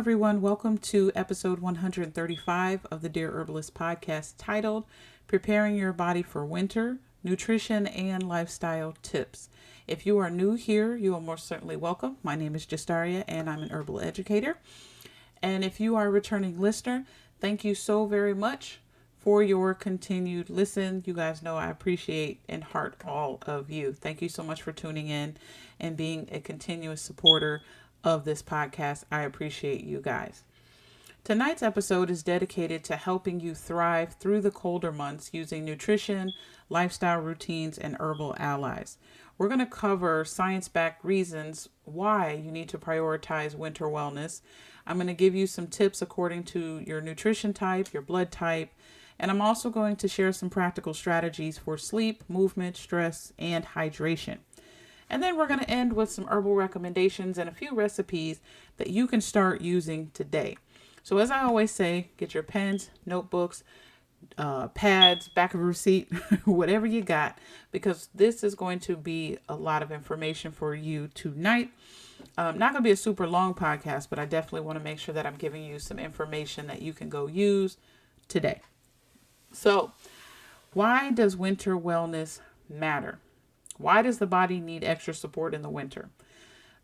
everyone. Welcome to episode 135 of the Dear Herbalist podcast titled Preparing Your Body for Winter, Nutrition and Lifestyle Tips. If you are new here, you are most certainly welcome. My name is Justaria and I'm an herbal educator. And if you are a returning listener, thank you so very much for your continued listen. You guys know I appreciate and heart all of you. Thank you so much for tuning in and being a continuous supporter of this podcast. I appreciate you guys. Tonight's episode is dedicated to helping you thrive through the colder months using nutrition, lifestyle routines, and herbal allies. We're going to cover science-backed reasons why you need to prioritize winter wellness. I'm going to give you some tips according to your nutrition type, your blood type, and I'm also going to share some practical strategies for sleep, movement, stress, and hydration. And then we're going to end with some herbal recommendations and a few recipes that you can start using today. So as I always say, get your pens, notebooks, pads, back of a receipt, whatever you got, because this is going to be a lot of information for you tonight. Not going to be a super long podcast, but I definitely want to make sure that I'm giving you some information that you can go use today. So why does winter wellness matter? Why does the body need extra support in the winter?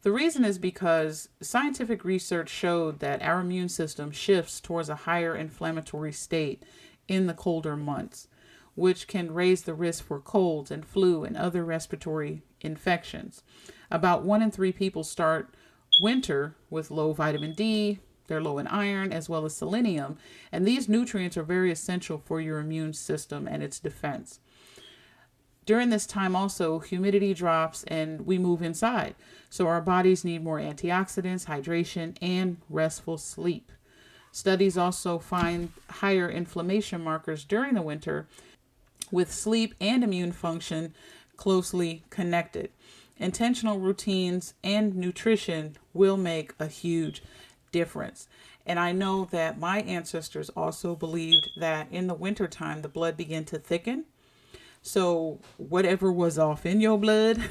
The reason is because scientific research showed that our immune system shifts towards a higher inflammatory state in the colder months, which can raise the risk for colds and flu and other respiratory infections. About 1 in 3 people start winter with low vitamin D, they're low in iron as well as selenium, and these nutrients are very essential for your immune system and its defense. During this time also, humidity drops and we move inside. So our bodies need more antioxidants, hydration, and restful sleep. Studies also find higher inflammation markers during the winter, with sleep and immune function closely connected. Intentional routines and nutrition will make a huge difference. And I know that my ancestors also believed that in the wintertime, the blood began to thicken. So whatever was off in your blood,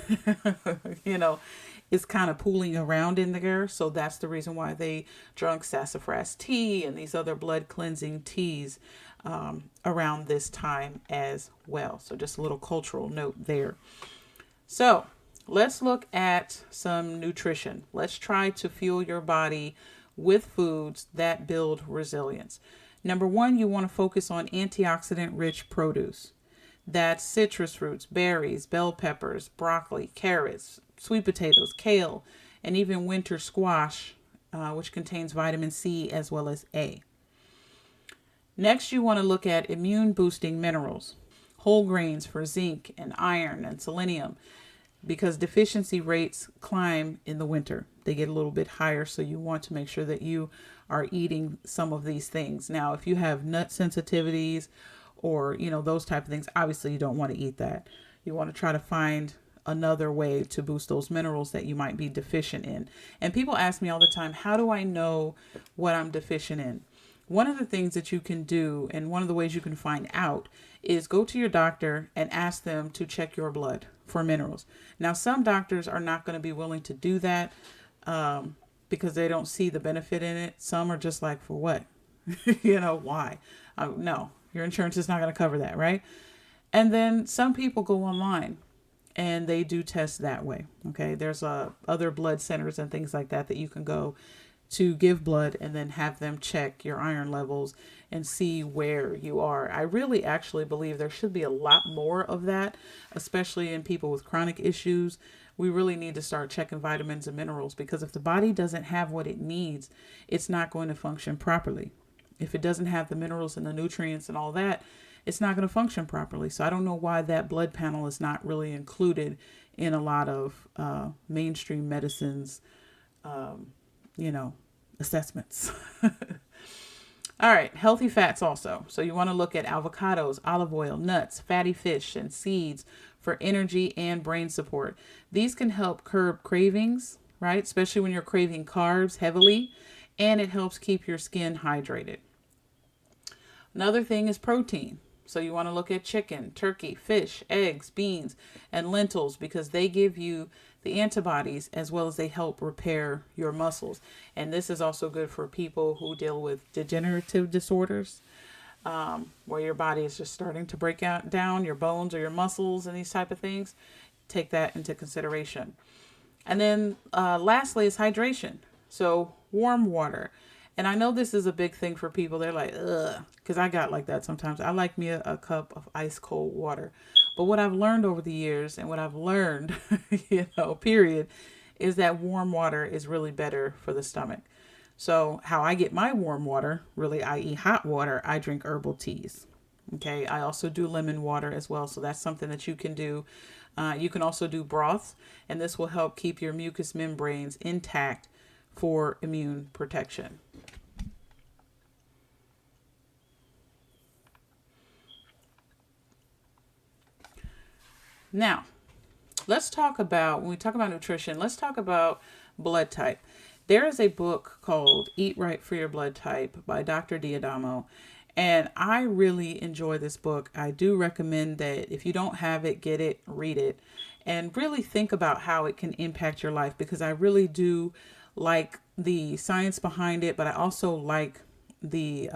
is kind of pooling around in there. So that's the reason why they drunk sassafras tea and these other blood cleansing teas around this time as well. So just a little cultural note there. So let's look at some nutrition. Let's try to fuel your body with foods that build resilience. Number 1, you want to focus on antioxidant rich produce. That's citrus fruits, berries, bell peppers, broccoli, carrots, sweet potatoes, kale, and even winter squash, which contains vitamin C as well as A. Next, you want to look at immune boosting minerals, whole grains for zinc and iron and selenium, because deficiency rates climb in the winter. They get a little bit higher, so you want to make sure that you are eating some of these things. Now, if you have nut sensitivities or, those type of things, obviously you don't want to eat that. You want to try to find another way to boost those minerals that you might be deficient in. And people ask me all the time, how do I know what I'm deficient in? One of the things that you can do, and one of the ways you can find out, is go to your doctor and ask them to check your blood for minerals. Now, some doctors are not going to be willing to do that because they don't see the benefit in it. Some are just like, for what? Why? No. Your insurance is not going to cover that, right? And then some people go online and they do tests that way. Okay. There's other blood centers and things like that you can go to give blood and then have them check your iron levels and see where you are. I really actually believe there should be a lot more of that, especially in people with chronic issues. We really need to start checking vitamins and minerals, because if the body doesn't have what it needs, it's not going to function properly. If it doesn't have the minerals and the nutrients and all that, it's not going to function properly. So I don't know why that blood panel is not really included in a lot of mainstream medicines, assessments. All right. Healthy fats also. So you want to look at avocados, olive oil, nuts, fatty fish, and seeds for energy and brain support. These can help curb cravings, right? Especially when you're craving carbs heavily, and it helps keep your skin hydrated. Another thing is protein. So you want to look at chicken, turkey, fish, eggs, beans, and lentils because they give you the antibodies as well as they help repair your muscles. And this is also good for people who deal with degenerative disorders, where your body is just starting to break out down your bones or your muscles and these type of things. Take that into consideration. And then lastly is hydration. So warm water. And I know this is a big thing for people. They're like, ugh, because I got like that sometimes. I like me a cup of ice cold water. But what I've learned over the years and what I've learned, period, is that warm water is really better for the stomach. So how I get my warm water, really, i.e. hot water, I drink herbal teas. Okay. I also do lemon water as well. So that's something that you can do. You can also do broths, and this will help keep your mucous membranes intact for immune protection. Now, let's talk about, when we talk about nutrition, let's talk about blood type. There is a book called Eat Right for Your Blood Type by Dr. D'Adamo, and I really enjoy this book. I do recommend that if you don't have it, get it, read it, and really think about how it can impact your life, because I really do like the science behind it, but I also like the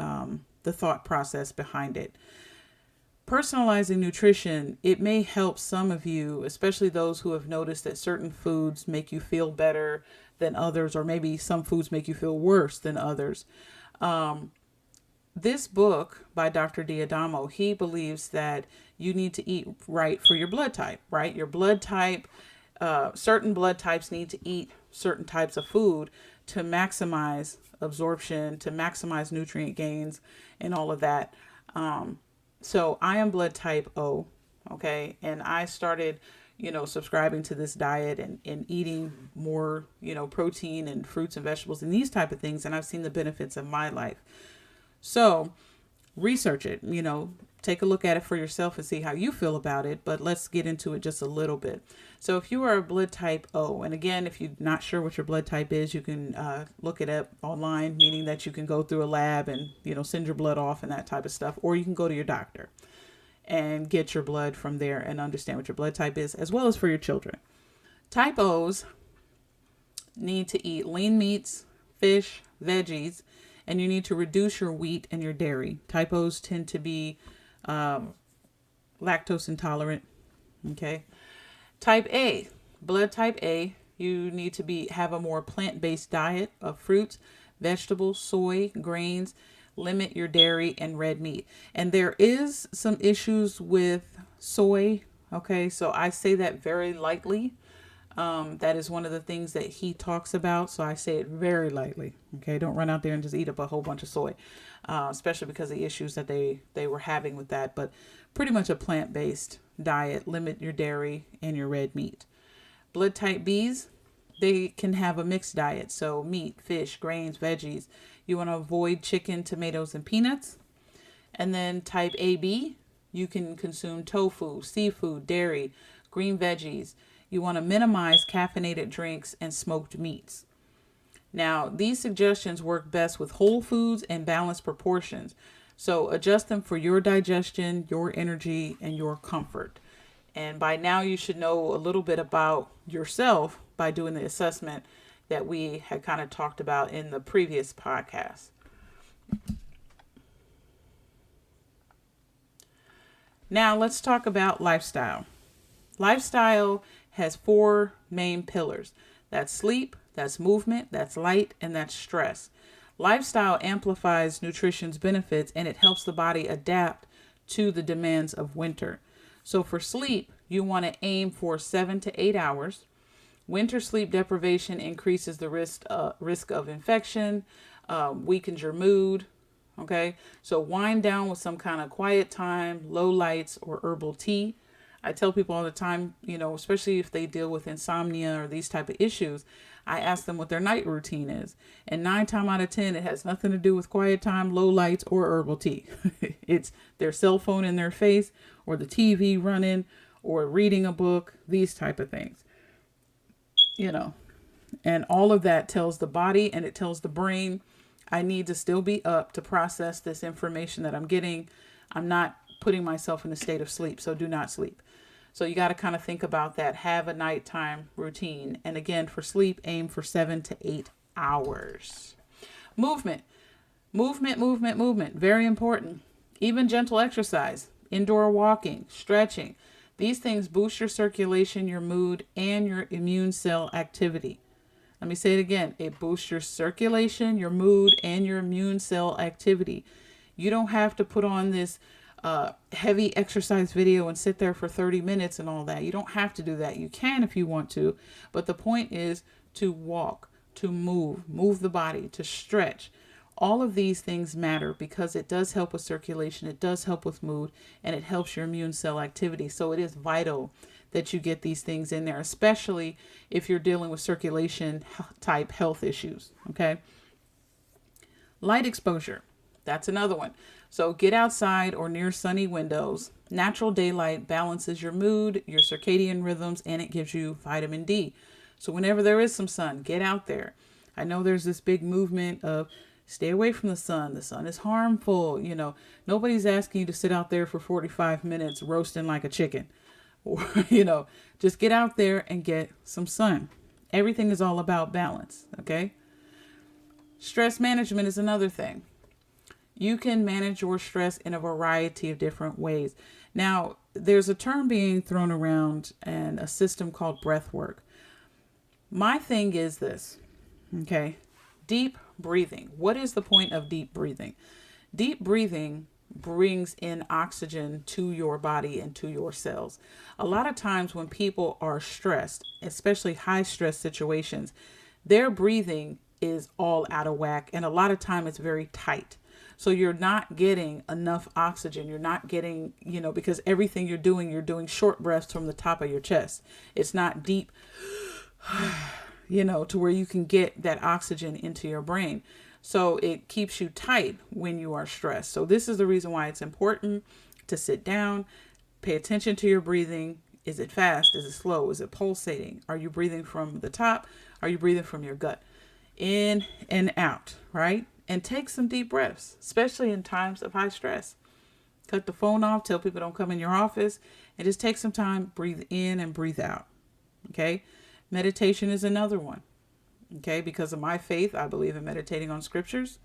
thought process behind it. Personalizing nutrition, it may help some of you, especially those who have noticed that certain foods make you feel better than others, or maybe some foods make you feel worse than others. This book by Dr. D'Adamo, he believes that you need to eat right for your blood type, right? Your blood type, certain blood types need to eat certain types of food to maximize absorption, to maximize nutrient gains and all of that. So I am blood type O, okay? And I started, subscribing to this diet and eating more, protein and fruits and vegetables and these type of things. And I've seen the benefits in my life. So research it, take a look at it for yourself and see how you feel about it. But let's get into it just a little bit. So if you are a blood type O, and again, if you're not sure what your blood type is, you can look it up online, meaning that you can go through a lab and, send your blood off and that type of stuff. Or you can go to your doctor and get your blood from there and understand what your blood type is, as well as for your children. Type O's need to eat lean meats, fish, veggies, and you need to reduce your wheat and your dairy. Type O's tend to be lactose intolerant. Okay. Type A, blood type A, you need to have a more plant-based diet of fruits, vegetables, soy, grains. Limit your dairy and red meat. And there is some issues with soy. Okay. So I say that very lightly. That is one of the things that he talks about. So I say it very lightly. Okay. Don't run out there and just eat up a whole bunch of soy, especially because of the issues that they were having with that. But pretty much a plant-based diet. Limit your dairy and your red meat. Blood type B's, they can have a mixed diet. So meat, fish, grains, veggies. You want to avoid chicken, tomatoes, and peanuts. And then type AB, you can consume tofu, seafood, dairy, green veggies. You want to minimize caffeinated drinks and smoked meats. Now, these suggestions work best with whole foods and balanced proportions. So adjust them for your digestion, your energy, and your comfort. And by now you should know a little bit about yourself by doing the assessment that we had kind of talked about in the previous podcast. Now let's talk about lifestyle. Lifestyle has 4 main pillars. That's sleep, that's movement, that's light, and that's stress. Lifestyle amplifies nutrition's benefits, and it helps the body adapt to the demands of winter. So for sleep, you want to aim for 7 to 8 hours. Winter sleep deprivation increases the risk of infection, weakens your mood. Okay, so wind down with some kind of quiet time, low lights, or herbal tea. I tell people all the time, especially if they deal with insomnia or these type of issues, I ask them what their night routine is. And 9 times out of 10, it has nothing to do with quiet time, low lights, or herbal tea. It's their cell phone in their face, or the TV running, or reading a book, these type of things. And all of that tells the body and it tells the brain, I need to still be up to process this information that I'm getting. I'm not putting myself in a state of sleep. So do not sleep. So you got to kind of think about that. Have a nighttime routine. And again, for sleep, aim for 7 to 8 hours. Movement. Movement. Very important. Even gentle exercise, indoor walking, stretching. These things boost your circulation, your mood, and your immune cell activity. Let me say it again. It boosts your circulation, your mood, and your immune cell activity. You don't have to put on this heavy exercise video and sit there for 30 minutes and all that. You don't have to do that. You can if you want to. But the point is to walk, to move the body, to stretch. All of these things matter because it does help with circulation, it does help with mood, and it helps your immune cell activity. So it is vital that you get these things in there, especially if you're dealing with circulation type health issues. Okay. Light exposure. That's another one. So get outside or near sunny windows. Natural daylight balances your mood, your circadian rhythms, and it gives you vitamin D. So whenever there is some sun, get out there. I know there's this big movement of stay away from the sun. The sun is harmful. Nobody's asking you to sit out there for 45 minutes roasting like a chicken. Or, just get out there and get some sun. Everything is all about balance. Okay. Stress management is another thing. You can manage your stress in a variety of different ways. Now, there's a term being thrown around and a system called breath work. My thing is this. Okay. Deep breathing. What is the point of deep breathing? Deep breathing brings in oxygen to your body and to your cells. A lot of times when people are stressed, especially high stress situations, their breathing is all out of whack. And a lot of time it's very tight. So you're not getting enough oxygen. You're not getting, because everything you're doing short breaths from the top of your chest. It's not deep, to where you can get that oxygen into your brain. So it keeps you tight when you are stressed. So this is the reason why it's important to sit down, pay attention to your breathing. Is it fast? Is it slow? Is it pulsating? Are you breathing from the top? Are you breathing from your gut? In and out, right? And take some deep breaths, especially in times of high stress. Cut the phone off, tell people don't come in your office, and just take some time, breathe in and breathe out. Okay? Meditation is another one. Okay? Because of my faith, I believe in meditating on scriptures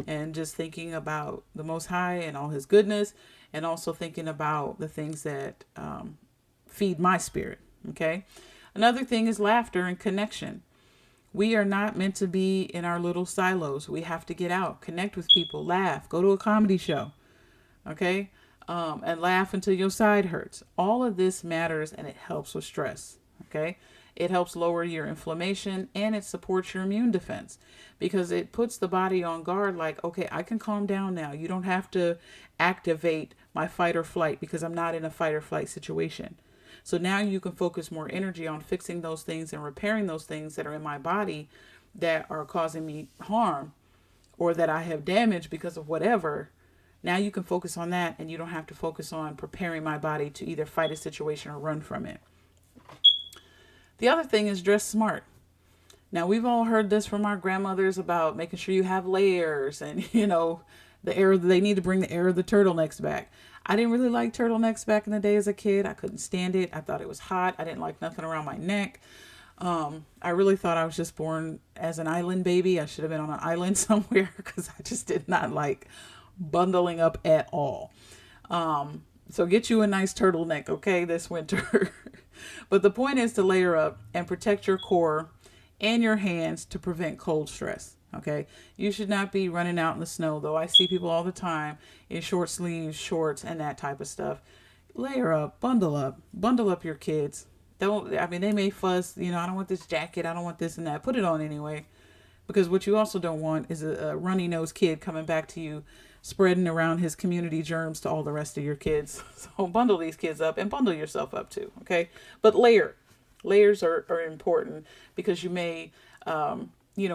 and just thinking about the Most High and all his goodness, and also thinking about the things that feed my spirit. Okay? Another thing is laughter and connection. We are not meant to be in our little silos. We have to get out, connect with people, laugh, go to a comedy show, okay? And laugh until your side hurts. All of this matters, and it helps with stress, okay? It helps lower your inflammation, and it supports your immune defense because it puts the body on guard like, okay, I can calm down now. You don't have to activate my fight or flight because I'm not in a fight or flight situation. So now you can focus more energy on fixing those things and repairing those things that are in my body that are causing me harm or that I have damaged because of whatever. Now you can focus on that, and you don't have to focus on preparing my body to either fight a situation or run from it. The other thing is dress smart. Now we've all heard this from our grandmothers about making sure you have layers and, they need to bring the era of the turtlenecks back. I didn't really like turtlenecks back in the day as a kid. I couldn't stand it. I thought it was hot. I didn't like nothing around my neck. I really thought I was just born as an island baby. I should have been on an island somewhere because I just did not like bundling up at all. So get you a nice turtleneck, okay, this winter. But the point is to layer up and protect your core and your hands to prevent cold stress. Okay. You should not be running out in the snow, though. I see people all the time in short sleeves, shorts, and that type of stuff. Layer up, bundle up your kids. They may fuss, I don't want this jacket. I don't want this and that. Put it on anyway. Because what you also don't want is a runny nosed kid coming back to you, spreading around his community germs to all the rest of your kids. So bundle these kids up and bundle yourself up too. Okay. But layers are important because you may,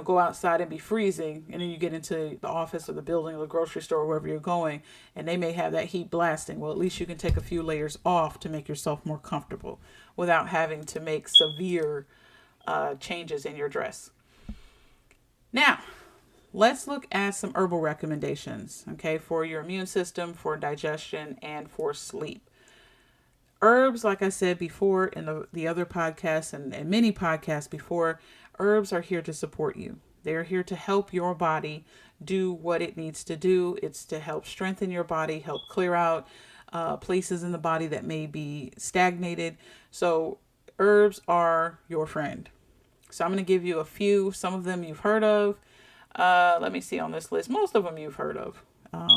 go outside and be freezing, and then you get into the office or the building or the grocery store or wherever you're going, and they may have that heat blasting. Well, at least you can take a few layers off to make yourself more comfortable without having to make severe changes in your dress. Now, let's look at some herbal recommendations, okay, for your immune system, for digestion, and for sleep. Herbs, like I said before in the other podcasts and many podcasts before, herbs are here to support you. They're here to help your body do what it needs to do. It's to help strengthen your body, help clear out places in the body that may be stagnated. So herbs are your friend. So I'm going to give you a few. Some of them you've heard of. Let me see on this list. Most of them you've heard of.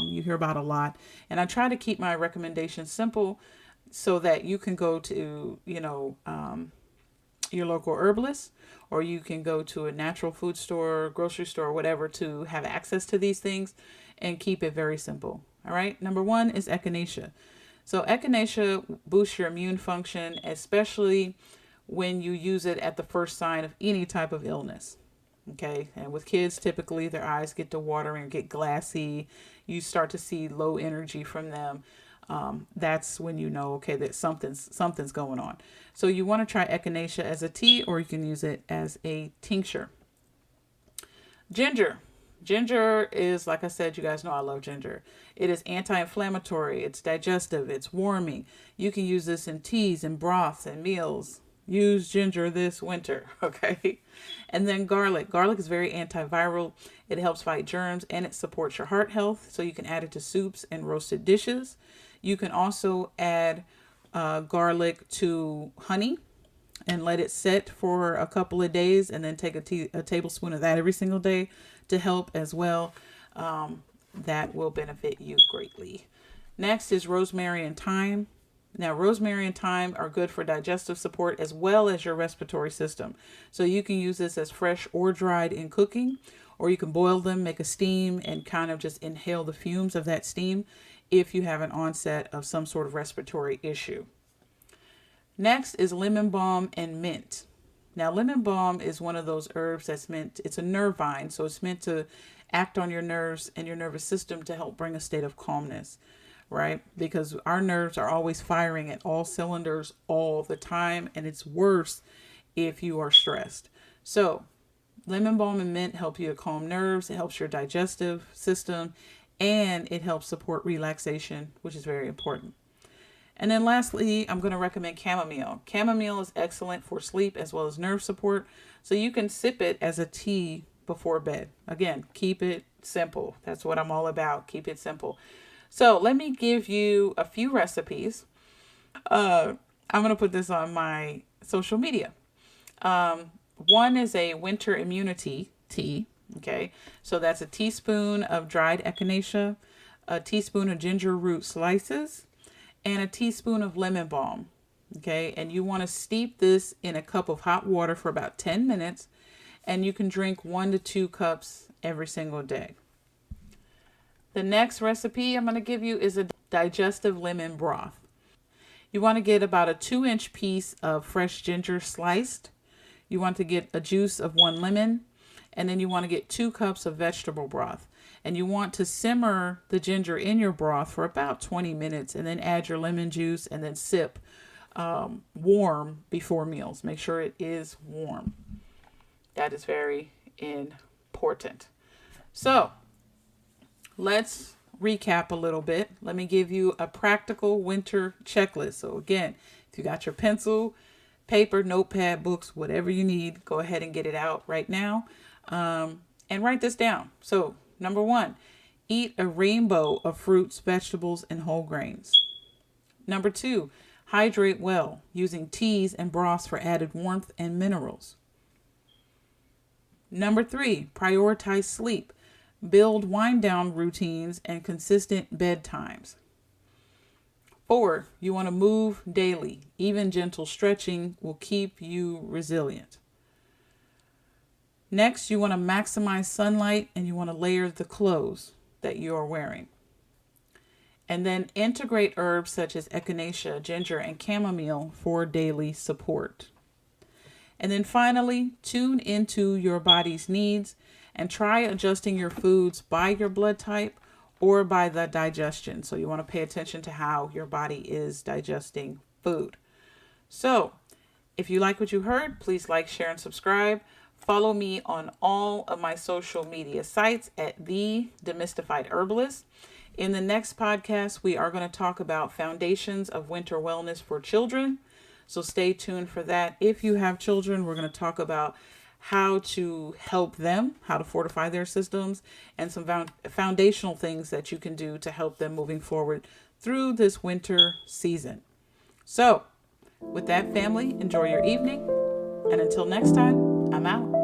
You hear about a lot. And I try to keep my recommendations simple so that you can go to, your local herbalist, or you can go to a natural food store, grocery store, whatever, to have access to these things and keep it very simple. All right. Number one is echinacea. So echinacea boosts your immune function, especially when you use it at the first sign of any type of illness. Okay. And with kids, typically their eyes get to watering and get glassy. You start to see low energy from them. That's when you know, okay, that something's going on. So you want to try echinacea as a tea, or you can use it as a tincture. Ginger. Ginger is, like I said, you guys know I love ginger. It is anti-inflammatory. It's digestive. It's warming. You can use this in teas and broths and meals. Use ginger this winter, okay? And then garlic. Garlic is very antiviral. It helps fight germs and it supports your heart health. So you can add it to soups and roasted dishes. You can also add garlic to honey and let it sit for a couple of days, and then take a tablespoon of that every single day to help as well. That will benefit you greatly. Next is rosemary and thyme. Now, rosemary and thyme are good for digestive support as well as your respiratory system. So you can use this as fresh or dried in cooking, or you can boil them, make a steam, and kind of just inhale the fumes of that steam if you have an onset of some sort of respiratory issue. Next is lemon balm and mint. Now, lemon balm is one of those herbs it's a nerve vine, so it's meant to act on your nerves and your nervous system to help bring a state of calmness, right? Because our nerves are always firing at all cylinders all the time, and it's worse if you are stressed. So lemon balm and mint help you to calm nerves. It helps your digestive system, and it helps support relaxation, which is very important. And then lastly, I'm going to recommend chamomile. Chamomile is excellent for sleep as well as nerve support. So you can sip it as a tea before bed. Again, keep it simple. That's what I'm all about. Keep it simple. So let me give you a few recipes. I'm going to put this on my social media. One is a winter immunity tea. Okay, so that's a teaspoon of dried echinacea, a teaspoon of ginger root slices, and a teaspoon of lemon balm. Okay, and you want to steep this in a cup of hot water for about 10 minutes, and you can drink 1 to 2 cups every single day. The next recipe I'm going to give you is a digestive lemon broth. You want to get about a 2-inch piece of fresh ginger sliced. You want to get a juice of 1 lemon. And then you want to get 2 cups of vegetable broth. And you want to simmer the ginger in your broth for about 20 minutes. And then add your lemon juice and then sip warm before meals. Make sure it is warm. That is very important. So let's recap a little bit. Let me give you a practical winter checklist. So again, if you got your pencil, paper, notepad, books, whatever you need, go ahead and get it out right now. And write this down. So, number 1, eat a rainbow of fruits, vegetables, and whole grains. Number 2, hydrate well, using teas and broths for added warmth and minerals. Number 3, prioritize sleep. Build wind down routines and consistent bedtimes. 4, you want to move daily. Even gentle stretching will keep you resilient. Next, you want to maximize sunlight and you want to layer the clothes that you are wearing. And then integrate herbs such as echinacea, ginger, and chamomile for daily support. And then finally, tune into your body's needs and try adjusting your foods by your blood type or by the digestion. So you want to pay attention to how your body is digesting food. So if you like what you heard, please like, share, and subscribe. Follow me on all of my social media sites at The Demystified Herbalist. In the next podcast, we are going to talk about foundations of winter wellness for children. So stay tuned for that. If you have children, we're going to talk about how to help them, how to fortify their systems, and some foundational things that you can do to help them moving forward through this winter season. So, with that, family, enjoy your evening. And until next time, I'm out.